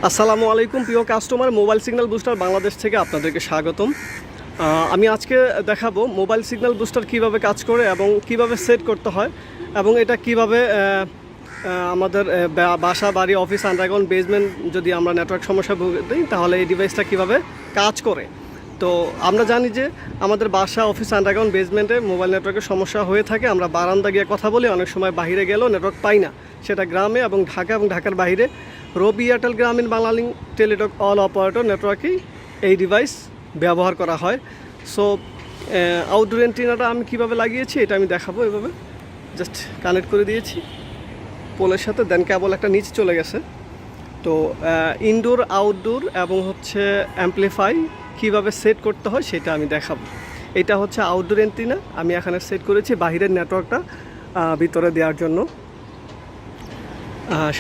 আসসালামু আলাইকুম প্রিয় customer, mobile signal booster Bangladesh থেকে আপনাদেরকে স্বাগতম। আমি আজকে দেখাবো মোবাইল সিগন্যাল বুস্টার কিভাবে কাজ করে এবং কিভাবে সেট করতে হয় এবং এটা কিভাবে আমাদের বাসা, বাড়ি, অফিস, আন্ডারগ্রাউন্ড, বেসমেন্ট যদি আমরা নেটওয়ার্ক সমস্যা ভুগি তাহলে এই ডিভাইসটা কিভাবে কাজ করে। তো আমরা জানি যে আমাদের বাসা, অফিস, আন্ডারগ্রাউন্ড, বেসমেন্টে মোবাইল নেটওয়ার্কের সমস্যা হয়ে থাকে। আমরা বারান্দা গিয়ে কথা বলি, অনেক সময় বাইরে গেলেও নেটওয়ার্ক পাই না, সেটা গ্রামে এবং ঢাকা এবং ঢাকার বাইরে। রবি এয়ারটেল, গ্রামীণ, বাংলালিংক, টেলিটক অল অপারেটর নেটওয়ার্কেই এই ডিভাইস ব্যবহার করা হয়। সো আউটডোর অ্যান্টেনাটা আমি কীভাবে লাগিয়েছি এটা আমি দেখাবো। এভাবে জাস্ট কানেক্ট করে দিয়েছি পোলের সাথে, দেন কেবল একটা নিচে চলে গেছে। তো ইনডোর, আউটডোর এবং হচ্ছে অ্যাম্পলিফাই কীভাবে সেট করতে হয় সেটা আমি দেখাবো। এটা হচ্ছে আউটডোর অ্যান্টেনা, আমি এখানে সেট করেছি বাহিরের নেটওয়ার্কটা ভিতরে দেওয়ার জন্য।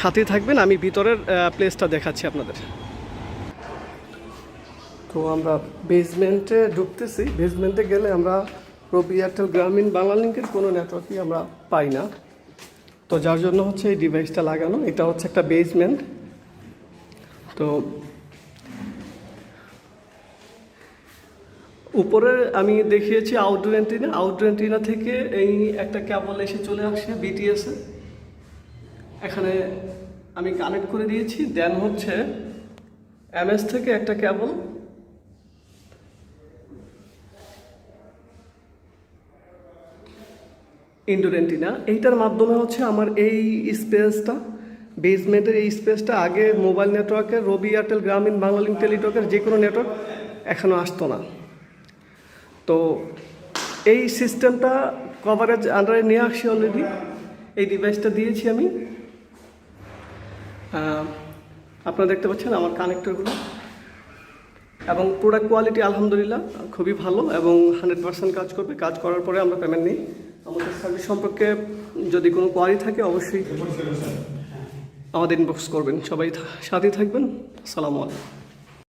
সাথে থাকবেন, আমি ভিতরের প্লেসটা দেখাচ্ছি আপনাদের। তো আমরা বেসমেন্টে ঢুকতেছি। বেসমেন্টে গেলে আমরা রবি এয়ারটেল, গ্রামীণ, বাংলালিংকের কোনো নেটওয়ার্কই আমরা পাই না। তো যার জন্য হচ্ছে এই ডিভাইসটা লাগানো। এটা হচ্ছে একটা বেসমেন্ট। তো উপরে আমি দেখিয়েছি আউটডোর অ্যান্টেনা। আউটডোর অ্যান্টেনা থেকে এই একটা কেবল এসে চলে আসে বিটিএসে, এখানে আমি কানেক্ট করে দিয়েছি। দেন হচ্ছে এমএস থেকে একটা কেবল ইনডোর অ্যান্টেনা, এইটার মাধ্যমে হচ্ছে আমার এই স্পেসটা, বেসমেন্টের এই স্পেসটা আগে মোবাইল নেটওয়ার্কের, রবি এয়ারটেল, গ্রামীণ, বাংলালিংক, টেলিটকের যে কোনো নেটওয়ার্ক এখনও আসতো না। তো এই সিস্টেমটা কভারেজ আন্ডারে নিয়ে আসছি অলরেডি। এই ডিভাইসটা দিয়েছি আমি। আপনারা দেখতে পাচ্ছেন আমার কানেক্টরগুলো, এবং প্রোডাক্ট কোয়ালিটি আলহামদুলিল্লাহ খুবই ভালো এবং 100% কাজ করবে। কাজ করার পরে আমরা পেমেন্ট নিই। আমাদের সার্ভিস সম্পর্কে যদি কোনো কোয়ারি থাকে অবশ্যই আমাদের ইনবক্স করবেন। সবাই সাথেই থাকবেন। আসসালামু আলাইকুম।